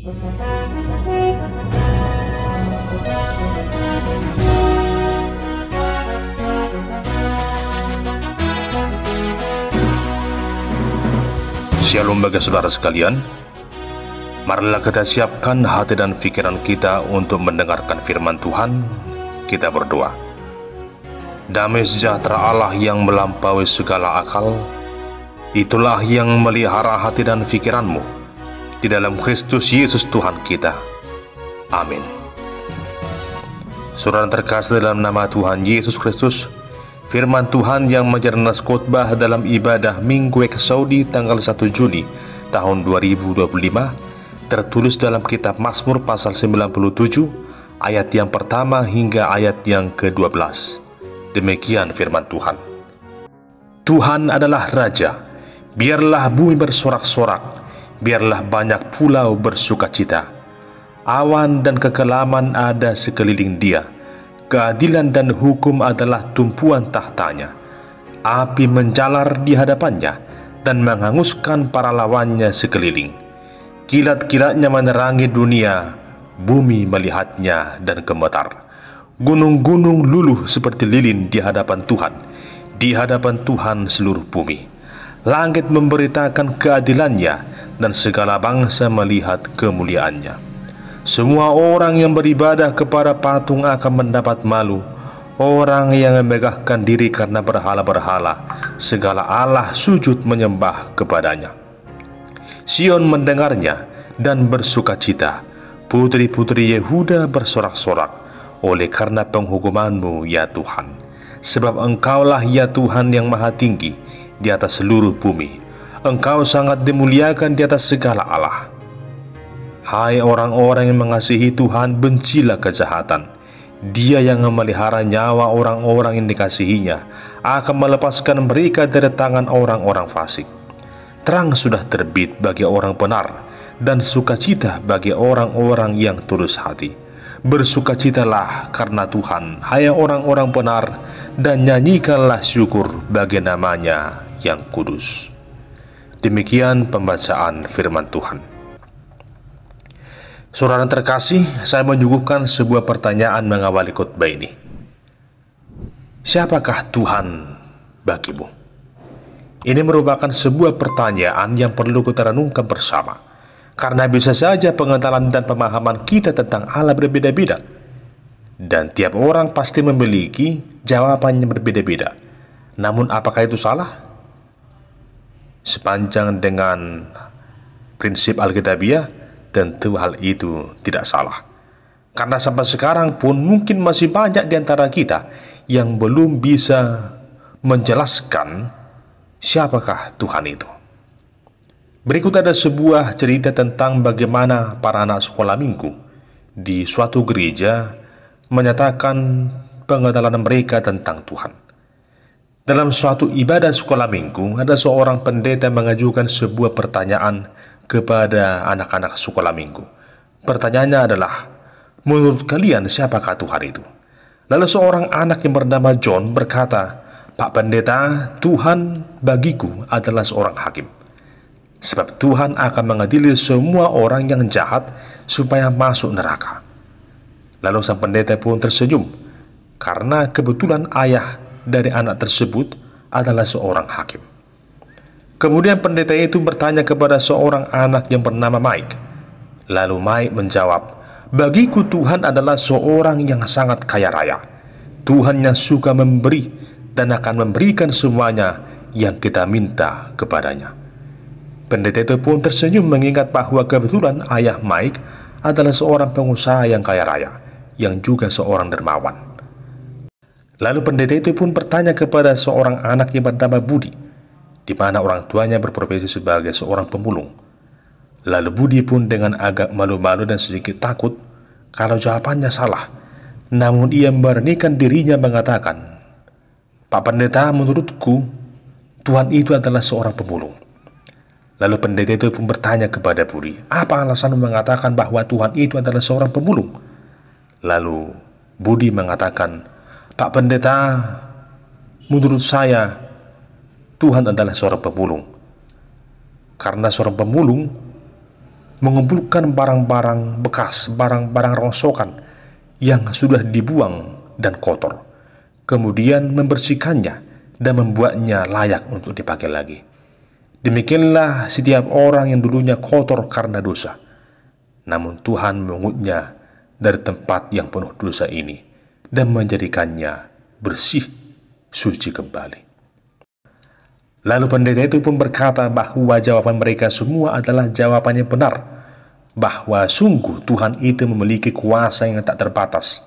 Shalom bagi saudara sekalian. Marilah kita siapkan hati dan pikiran kita untuk mendengarkan firman Tuhan. Kita berdoa. Damai sejahtera Allah yang melampaui segala akal, itulah yang melihara hati dan pikiranmu di dalam Kristus Yesus Tuhan kita. Amin. Saudara terkasih dalam nama Tuhan Yesus Kristus, firman Tuhan yang menjadi nas khotbah dalam ibadah Minggu Eksaudi tanggal 1 Juni tahun 2025 tertulis dalam kitab Mazmur pasal 97 ayat yang pertama hingga ayat yang ke-12. Demikian firman Tuhan. Tuhan adalah Raja, biarlah bumi bersorak-sorak, biarlah banyak pulau bersukacita. Awan dan kekelaman ada sekeliling Dia, keadilan dan hukum adalah tumpuan tahtanya. Api menjalar di hadapannya dan menghanguskan para lawannya sekeliling. Kilat-kilatnya menerangi dunia, bumi melihatnya dan gemetar. Gunung-gunung luluh seperti lilin di hadapan Tuhan seluruh bumi. Langit memberitakan keadilannya dan segala bangsa melihat kemuliaannya. Semua orang yang beribadah kepada patung akan mendapat malu. Orang yang memegahkan diri karena berhala-berhala, segala Allah sujud menyembah kepadanya. Sion mendengarnya dan bersukacita, putri-putri Yehuda bersorak-sorak oleh karena penghukuman-Mu, ya Tuhan. Sebab Engkaulah ya Tuhan yang maha tinggi di atas seluruh bumi. Engkau sangat dimuliakan di atas segala Allah. Hai orang-orang yang mengasihi Tuhan, bencilah kejahatan. Dia yang memelihara nyawa orang-orang yang dikasihinya akan melepaskan mereka dari tangan orang-orang fasik. Terang sudah terbit bagi orang benar, dan sukacita bagi orang-orang yang tulus hati. Bersukacitalah karena Tuhan, hai orang-orang benar, dan nyanyikanlah syukur bagi nama-Nya yang kudus. Demikian pembacaan firman Tuhan. Saudara terkasih, saya menyuguhkan sebuah pertanyaan mengawali khotbah ini. Siapakah Tuhan bagimu? Ini merupakan sebuah pertanyaan yang perlu kita renungkan bersama, karena bisa saja pengetahuan dan pemahaman kita tentang Allah berbeda-beda, dan tiap orang pasti memiliki jawaban yang berbeda-beda. Namun apakah itu salah? Sepanjang dengan prinsip Alkitabiah, tentu hal itu tidak salah. Karena sampai sekarang pun mungkin masih banyak di antara kita yang belum bisa menjelaskan siapakah Tuhan itu. Berikut ada sebuah cerita tentang bagaimana para anak sekolah minggu di suatu gereja menyatakan pengetahuan mereka tentang Tuhan. Dalam suatu ibadah sekolah minggu, ada seorang pendeta mengajukan sebuah pertanyaan kepada anak-anak sekolah minggu. Pertanyaannya adalah, menurut kalian siapakah Tuhan itu? Lalu seorang anak yang bernama John berkata, Pak Pendeta, Tuhan bagiku adalah seorang hakim. Sebab Tuhan akan mengadili semua orang yang jahat supaya masuk neraka. Lalu sang pendeta pun tersenyum, karena kebetulan ayah dari anak tersebut adalah seorang hakim. Kemudian pendeta itu bertanya kepada seorang anak yang bernama Mike. Lalu Mike menjawab, bagiku Tuhan adalah seorang yang sangat kaya raya. Tuhan yang suka memberi dan akan memberikan semuanya yang kita minta kepadanya. Pendeta itu pun tersenyum mengingat bahwa kebetulan ayah Mike adalah seorang pengusaha yang kaya raya, yang juga seorang dermawan. Lalu pendeta itu pun bertanya kepada seorang anak yang bernama Budi, di mana orang tuanya berprofesi sebagai seorang pemulung. Lalu Budi pun dengan agak malu-malu dan sedikit takut kalau jawabannya salah, namun ia memberanikan dirinya mengatakan, Pak Pendeta, menurutku Tuhan itu adalah seorang pemulung. Lalu pendeta itu pun bertanya kepada Budi, apa alasan mengatakan bahwa Tuhan itu adalah seorang pemulung? Lalu Budi mengatakan, Pak Pendeta, menurut saya Tuhan adalah seorang pemulung. Karena seorang pemulung mengumpulkan barang-barang bekas, barang-barang rongsokan yang sudah dibuang dan kotor, kemudian membersihkannya dan membuatnya layak untuk dipakai lagi. Demikianlah setiap orang yang dulunya kotor karena dosa, namun Tuhan mengangkutnya dari tempat yang penuh dosa ini dan menjadikannya bersih, suci kembali. Lalu pendeta itu pun berkata bahwa jawaban mereka semua adalah jawaban yang benar, bahwa sungguh Tuhan itu memiliki kuasa yang tak terbatas.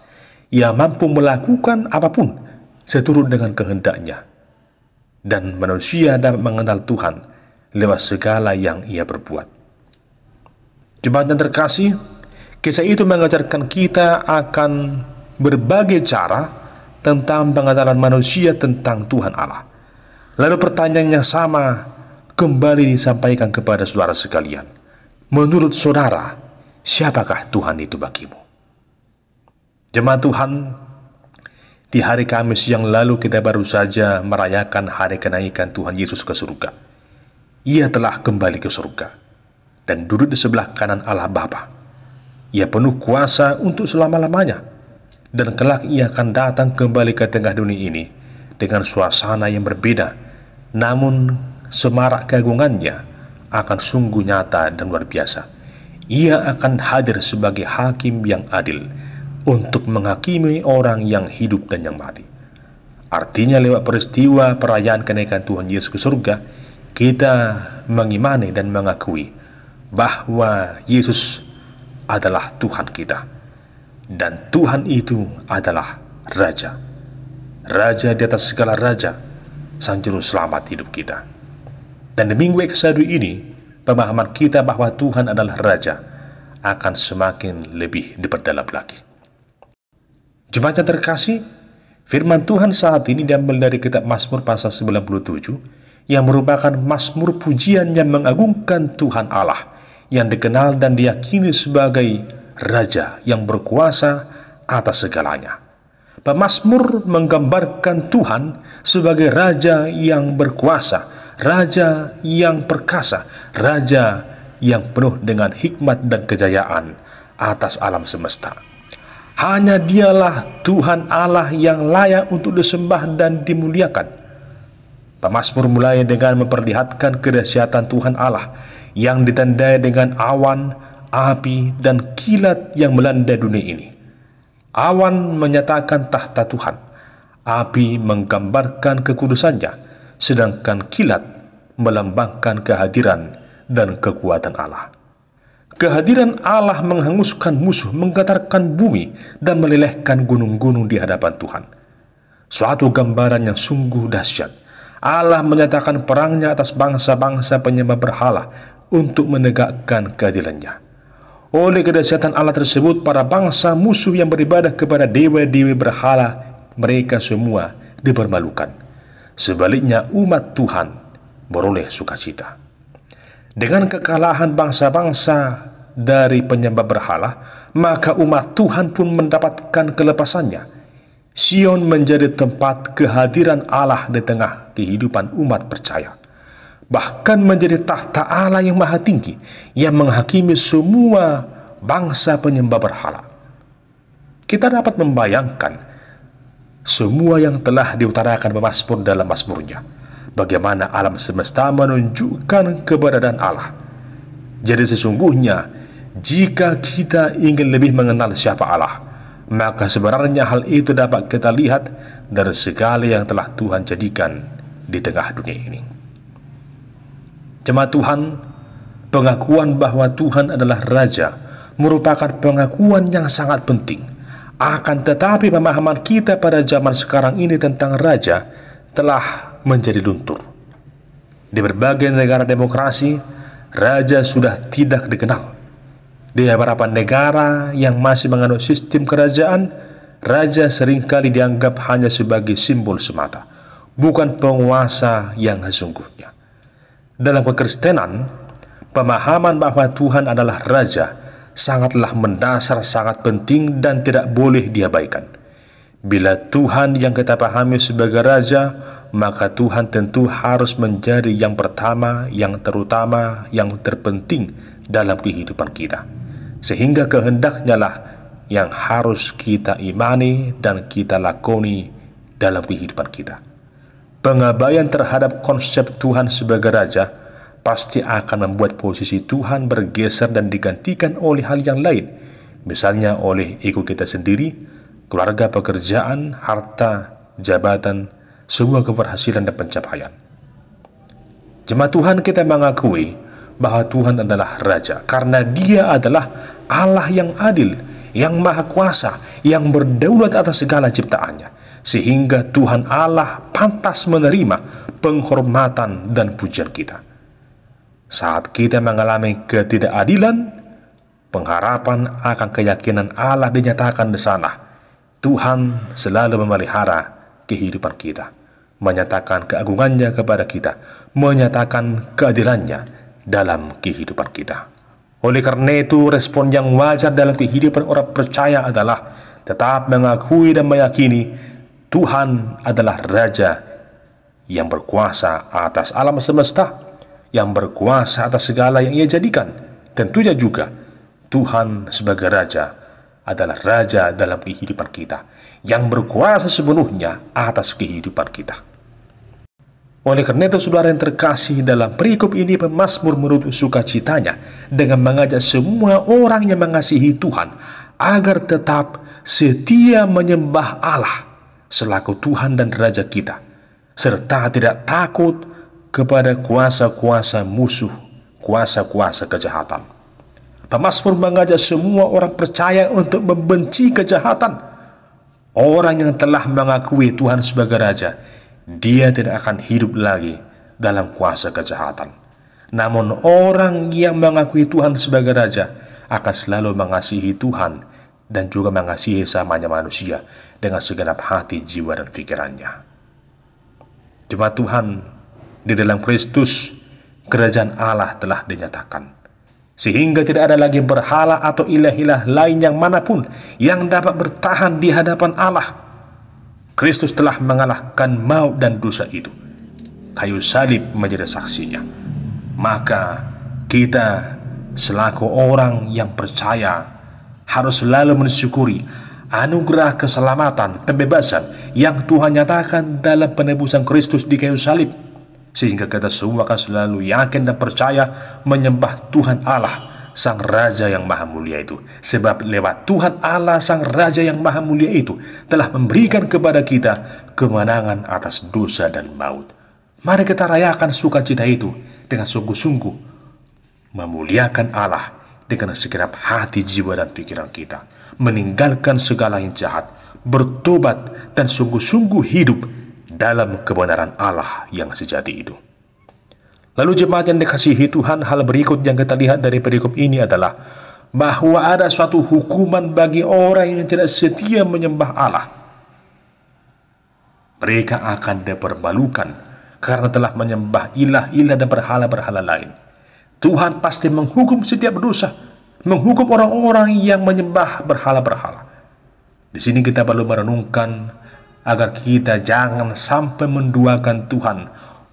Ia mampu melakukan apapun seturut dengan kehendaknya, dan manusia dapat mengenal Tuhan lewat segala yang ia berbuat. Jemaat yang terkasih, kisah itu mengajarkan kita akan berbagai cara tentang pengenalan manusia tentang Tuhan Allah. Lalu pertanyaan yang sama kembali disampaikan kepada saudara sekalian. Menurut saudara, siapakah Tuhan itu bagimu? Jemaat Tuhan, di hari Kamis yang lalu kita baru saja merayakan hari kenaikan Tuhan Yesus ke surga. Ia telah kembali ke surga dan duduk di sebelah kanan Allah Bapa. Ia penuh kuasa untuk selama-lamanya, dan kelak ia akan datang kembali ke tengah dunia ini dengan suasana yang berbeda, namun semarak keagungannya akan sungguh nyata dan luar biasa. Ia akan hadir sebagai hakim yang adil untuk menghakimi orang yang hidup dan yang mati. Artinya lewat peristiwa perayaan kenaikan Tuhan Yesus ke surga, kita mengimani dan mengakui bahwa Yesus adalah Tuhan kita, dan Tuhan itu adalah Raja. Raja di atas segala raja, Sang Juru Selamat hidup kita. Dan di minggu Eksadu ini, pemahaman kita bahwa Tuhan adalah Raja akan semakin lebih diperdalam lagi. Jemaat yang terkasih, firman Tuhan saat ini diambil dari kitab Mazmur pasal 97, yang merupakan mazmur pujian yang mengagungkan Tuhan Allah, yang dikenal dan diyakini sebagai Raja yang berkuasa atas segalanya. Pemazmur menggambarkan Tuhan sebagai Raja yang berkuasa, Raja yang perkasa, Raja yang penuh dengan hikmat dan kejayaan atas alam semesta. Hanya Dialah Tuhan Allah yang layak untuk disembah dan dimuliakan. Pemazmur mulai dengan memperlihatkan kedahsyatan Tuhan Allah yang ditandai dengan awan, api, dan kilat yang melanda dunia ini. Awan menyatakan tahta Tuhan, api menggambarkan kekudusannya, sedangkan kilat melambangkan kehadiran dan kekuatan Allah. Kehadiran Allah menghanguskan musuh, menggetarkan bumi, dan melelehkan gunung-gunung di hadapan Tuhan. Suatu gambaran yang sungguh dahsyat. Allah menyatakan perangnya atas bangsa-bangsa penyembah berhala untuk menegakkan keadilannya. Oleh kedahsyatan Allah tersebut, para bangsa musuh yang beribadah kepada dewa-dewi berhala, mereka semua dipermalukan. Sebaliknya umat Tuhan beroleh sukacita. Dengan kekalahan bangsa-bangsa dari penyembah berhala, maka umat Tuhan pun mendapatkan kelepasannya. Sion menjadi tempat kehadiran Allah di tengah kehidupan umat percaya. Bahkan menjadi tahta Allah yang maha tinggi, yang menghakimi semua bangsa penyembah berhala. Kita dapat membayangkan semua yang telah diutarakan pemazmur dalam mazmurnya, bagaimana alam semesta menunjukkan keberadaan Allah. Jadi sesungguhnya, jika kita ingin lebih mengenal siapa Allah, maka sebenarnya hal itu dapat kita lihat dari segala yang telah Tuhan jadikan di tengah dunia ini. Jemaat Tuhan, pengakuan bahwa Tuhan adalah Raja merupakan pengakuan yang sangat penting. Akan tetapi pemahaman kita pada zaman sekarang ini tentang Raja telah menjadi luntur. Di berbagai negara demokrasi, Raja sudah tidak dikenal. Di beberapa negara yang masih menganut sistem kerajaan, Raja seringkali dianggap hanya sebagai simbol semata, bukan penguasa yang sesungguhnya. Dalam kekristenan, pemahaman bahwa Tuhan adalah Raja sangatlah mendasar, sangat penting dan tidak boleh diabaikan. Bila Tuhan yang kita pahami sebagai Raja, maka Tuhan tentu harus menjadi yang pertama, yang terutama, yang terpenting dalam kehidupan kita, sehingga kehendaknya lah yang harus kita imani dan kita lakoni dalam kehidupan kita. Pengabaian terhadap konsep Tuhan sebagai Raja pasti akan membuat posisi Tuhan bergeser dan digantikan oleh hal yang lain, misalnya oleh ego kita sendiri, keluarga, pekerjaan, harta, jabatan, sebuah keberhasilan dan pencapaian. Jemaat Tuhan, kita mengakui bahwa Tuhan adalah Raja karena Dia adalah Allah yang adil, yang maha kuasa, yang berdaulat atas segala ciptaannya, sehingga Tuhan Allah pantas menerima penghormatan dan pujian kita. Saat kita mengalami ketidakadilan, pengharapan akan keyakinan Allah dinyatakan di sana. Tuhan selalu memelihara kehidupan kita, menyatakan keagungannya kepada kita, menyatakan keadilannya dalam kehidupan kita. Oleh karena itu, respon yang wajar dalam kehidupan orang percaya adalah tetap mengakui dan meyakini Tuhan adalah Raja yang berkuasa atas alam semesta, yang berkuasa atas segala yang Ia jadikan. Tentunya juga Tuhan sebagai Raja adalah Raja dalam kehidupan kita, yang berkuasa sepenuhnya atas kehidupan kita. Oleh karena itu, saudara yang terkasih, dalam perikop ini pemazmur menuntut sukacitanya dengan mengajak semua orang yang mengasihi Tuhan agar tetap setia menyembah Allah selaku Tuhan dan Raja kita, serta tidak takut kepada kuasa-kuasa musuh, kuasa-kuasa kejahatan. Pemazmur mengajak semua orang percaya untuk membenci kejahatan. Orang yang telah mengakui Tuhan sebagai Raja, dia tidak akan hidup lagi dalam kuasa kejahatan. Namun orang yang mengakui Tuhan sebagai Raja akan selalu mengasihi Tuhan dan juga mengasihi samanya manusia dengan segenap hati, jiwa, dan pikirannya. Jemaat Tuhan, di dalam Kristus, kerajaan Allah telah dinyatakan, sehingga tidak ada lagi berhala atau ilah-ilah lain yang manapun yang dapat bertahan di hadapan Allah. Kristus telah mengalahkan maut dan dosa itu. Kayu salib menjadi saksinya. Maka kita selaku orang yang percaya harus selalu mensyukuri anugerah keselamatan, pembebasan yang Tuhan nyatakan dalam penebusan Kristus di kayu salib, sehingga kita semua akan selalu yakin dan percaya menyembah Tuhan Allah, Sang Raja yang maha mulia itu. Sebab lewat Tuhan Allah Sang Raja yang maha mulia itu telah memberikan kepada kita kemenangan atas dosa dan maut. Mari kita rayakan sukacita itu dengan sungguh-sungguh, memuliakan Allah dengan segenap hati, jiwa, dan pikiran kita, meninggalkan segala yang jahat, bertobat, dan sungguh-sungguh hidup dalam kebenaran Allah yang sejati itu. Lalu jemaat yang dikasihi Tuhan, hal berikut yang kita lihat dari perikop ini adalah bahwa ada suatu hukuman bagi orang yang tidak setia menyembah Allah. Mereka akan dipermalukan karena telah menyembah ilah-ilah dan berhala-berhala lain. Tuhan pasti menghukum setiap dosa, menghukum orang-orang yang menyembah berhala-berhala. Di sini kita perlu merenungkan agar kita jangan sampai menduakan Tuhan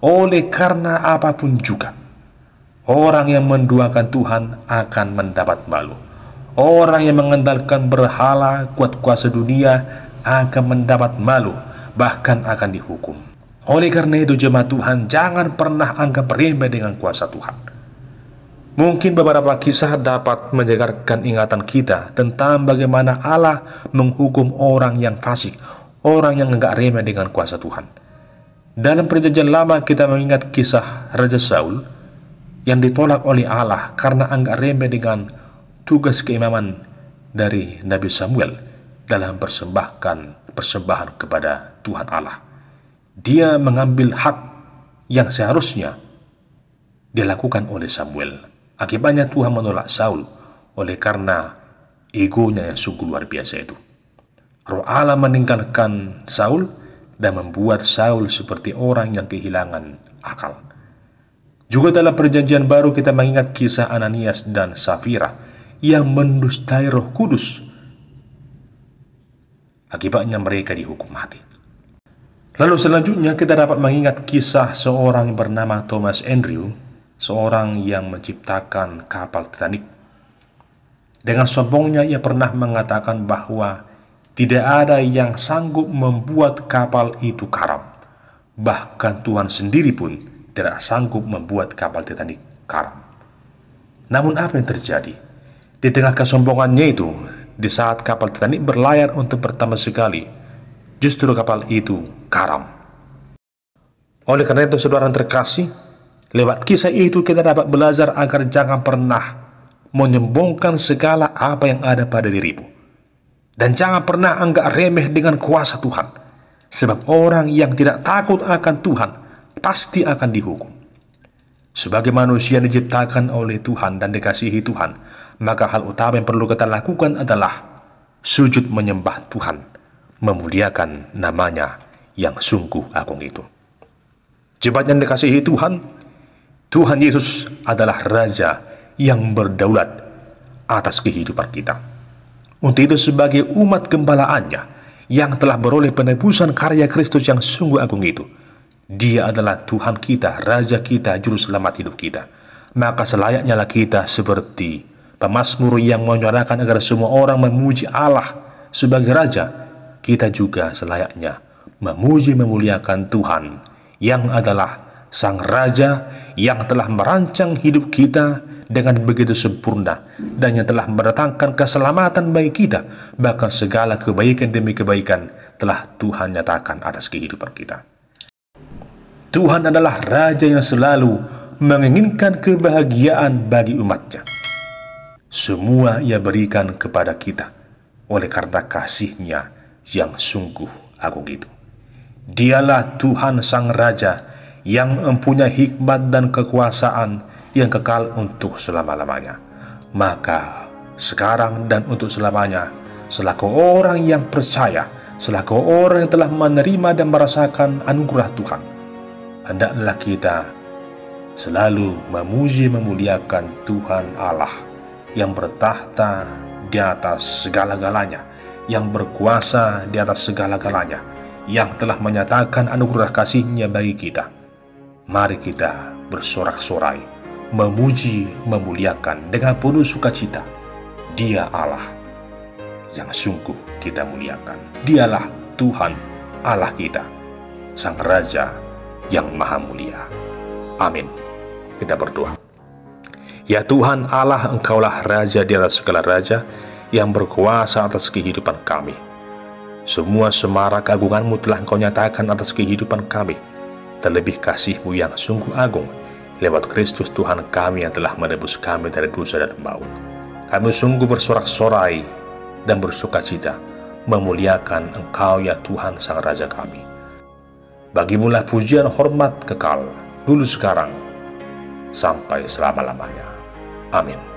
oleh karena apapun juga. Orang yang menduakan Tuhan akan mendapat malu. Orang yang mengandalkan berhala, kuat kuasa dunia akan mendapat malu, bahkan akan dihukum. Oleh karena itu, jemaat Tuhan, jangan pernah anggap remeh dengan kuasa Tuhan. Mungkin beberapa kisah dapat menyegarkan ingatan kita tentang bagaimana Allah menghukum orang yang fasik, orang yang enggak remeh dengan kuasa Tuhan. Dalam Perjanjian Lama kita mengingat kisah Raja Saul yang ditolak oleh Allah karena anggap remeh dengan tugas keimaman dari Nabi Samuel dalam persembahan kepada Tuhan Allah. Dia mengambil hak yang seharusnya dilakukan oleh Samuel. Akibatnya Tuhan menolak Saul oleh karena egonya yang sungguh luar biasa itu. Roh Allah meninggalkan Saul dan membuat Saul seperti orang yang kehilangan akal. Juga dalam Perjanjian Baru kita mengingat kisah Ananias dan Safira yang mendustai Roh Kudus. Akibatnya mereka dihukum mati. Lalu selanjutnya kita dapat mengingat kisah seorang yang bernama Thomas Andrew seorang yang menciptakan kapal Titanic. Dengan sombongnya ia pernah mengatakan bahwa tidak ada yang sanggup membuat kapal itu karam. Bahkan Tuhan sendiri pun tidak sanggup membuat kapal Titanic karam. Namun apa yang terjadi? Di tengah kesombongannya itu, di saat kapal Titanic berlayar untuk pertama sekali, justru kapal itu karam. Oleh karena itu, saudara yang terkasih, lewat kisah itu kita dapat belajar agar jangan pernah menyombongkan segala apa yang ada pada dirimu. Dan jangan pernah anggap remeh dengan kuasa Tuhan. Sebab orang yang tidak takut akan Tuhan pasti akan dihukum. Sebagai manusia yang diciptakan oleh Tuhan dan dikasihi Tuhan, maka hal utama yang perlu kita lakukan adalah sujud menyembah Tuhan, memuliakan namanya yang sungguh agung itu. Jemaat yang dikasihi Tuhan, Tuhan Yesus adalah Raja yang berdaulat atas kehidupan kita. Untuk itu sebagai umat gembalaannya yang telah beroleh penebusan karya Kristus yang sungguh agung itu, Dia adalah Tuhan kita, Raja kita, Juru Selamat hidup kita. Maka selayaknya lah kita seperti pemazmur yang menyuarakan agar semua orang memuji Allah sebagai Raja. Kita juga selayaknya memuji memuliakan Tuhan yang adalah Sang Raja yang telah merancang hidup kita dengan begitu sempurna dan yang telah mendatangkan keselamatan bagi kita. Bahkan segala kebaikan demi kebaikan telah Tuhan nyatakan atas kehidupan kita. Tuhan adalah Raja yang selalu menginginkan kebahagiaan bagi umatnya. Semua Ia berikan kepada kita oleh karena kasih-Nya yang sungguh agung itu. Dialah Tuhan Sang Raja yang mempunyai hikmat dan kekuasaan yang kekal untuk selama-lamanya. Maka sekarang dan untuk selamanya, selaku orang yang percaya, selaku orang yang telah menerima dan merasakan anugerah Tuhan, hendaklah kita selalu memuji memuliakan Tuhan Allah yang bertahta di atas segala-galanya, yang berkuasa di atas segala-galanya, yang telah menyatakan anugerah kasih-Nya bagi kita. Mari kita bersorak-sorai, memuji, memuliakan dengan penuh sukacita. Dia Allah yang sungguh kita muliakan. Dialah Tuhan Allah kita, Sang Raja yang Maha Mulia. Amin. Kita berdoa. Ya Tuhan Allah, Engkaulah Raja di atas segala raja yang berkuasa atas kehidupan kami. Semua semarak keagungan-Mu telah Engkau nyatakan atas kehidupan kami. Terlebih kasih-Mu yang sungguh agung lewat Kristus Tuhan kami yang telah menebus kami dari dosa dan maut. Kami sungguh bersorak-sorai dan bersukacita memuliakan Engkau ya Tuhan Sang Raja kami. Bagimu-lah pujian hormat kekal, dulu sekarang, sampai selama-lamanya. Amin.